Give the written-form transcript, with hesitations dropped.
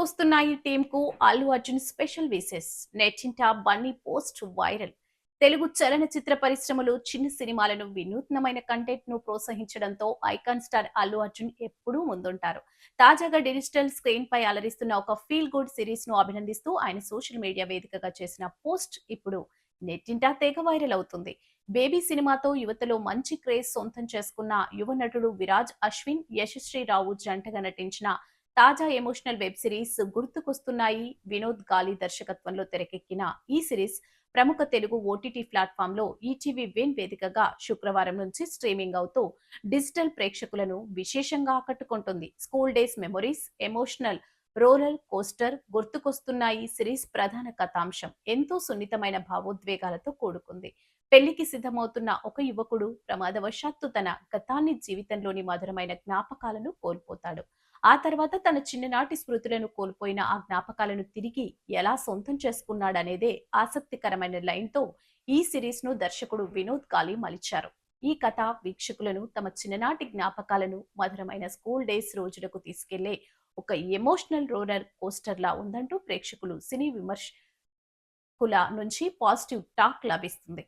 గుర్తుకొస్తున్నాయి టీమ్ కు Allu Arjun special vices. నెట్టింట బన్నీ పోస్ట్ వైరల్. తెలుగు చలనచిత్ర పరిశ్రమలో చిన్న సినిమాలను వినూత్నమైన కంటెంట్ ను ప్రోత్సహించడంతో ఐకాన్ స్టార్ అల్లు అర్జున్ ఎప్పుడూ ముందుంటారు. తాజాగా డిజిటల్ స్క్రీన్ పై అలరిస్తున్న ఒక ఫీల్ గుడ్ సిరీస్ ను అభినందిస్తూ ఆయన సోషల్ మీడియా వేదికగా చేసిన పోస్ట్ ఇప్పుడు నెట్టింట తెగ వైరల్ అవుతుంది. బేబీ సినిమాతో యువతలో మంచి క్రేజ్ సొంతం చేసుకున్న యువ నటుడు విరాజ్ అశ్విన్, యశశ్రీ రావు జంటగా నటించిన తాజా ఎమోషనల్ వెబ్ సిరీస్ గుర్తుకొస్తున్నాయి వినోద్ గాలి దర్శకత్వంలో తెరకెక్కిన ఈ సిరీస్ ప్రముఖ తెలుగు ఓటీటీ ప్లాట్ఫామ్ లో ఈటీవీ విన్ వేదికగా శుక్రవారం నుంచి స్ట్రీమింగ్ అవుతూ డిజిటల్ ప్రేక్షకులను విశేషంగా ఆకట్టుకుంటుంది. School days memories, emotional roller coaster గుర్తుకొస్తున్నాయి సిరీస్ ప్రధాన కథాంశం ఎంతో సున్నితమైన భావోద్వేగాలతో కూడుకుంది. పెళ్లికి సిద్ధమవుతున్న ఒక యువకుడు ప్రమాదవశాత్తు తన గతాన్ని జీవితంలోని మధురమైన జ్ఞాపకాలను కోల్పోతాడు. ఆ తర్వాత తన చిన్ననాటి స్మృతులను కోల్పోయిన ఆ జ్ఞాపకాలను తిరిగి ఎలా సొంతం చేసుకున్నాడనేదే ఆసక్తికరమైన లైన్‌తో ఈ సిరీస్‌ను దర్శకుడు వినోద్ కాలి మలిచారు. ఈ కథ వీక్షకులను తమ చిన్ననాటి జ్ఞాపకాలను, మధురమైన స్కూల్ డేస్ రోజులకు తీసుకెళ్లే ఒక ఎమోషనల్ రోలర్ కోస్టర్‌లా ఉందంటూ ప్రేక్షకులు, సినీ విమర్శకుల నుంచి పాజిటివ్ టాక్ లభిస్తుంది.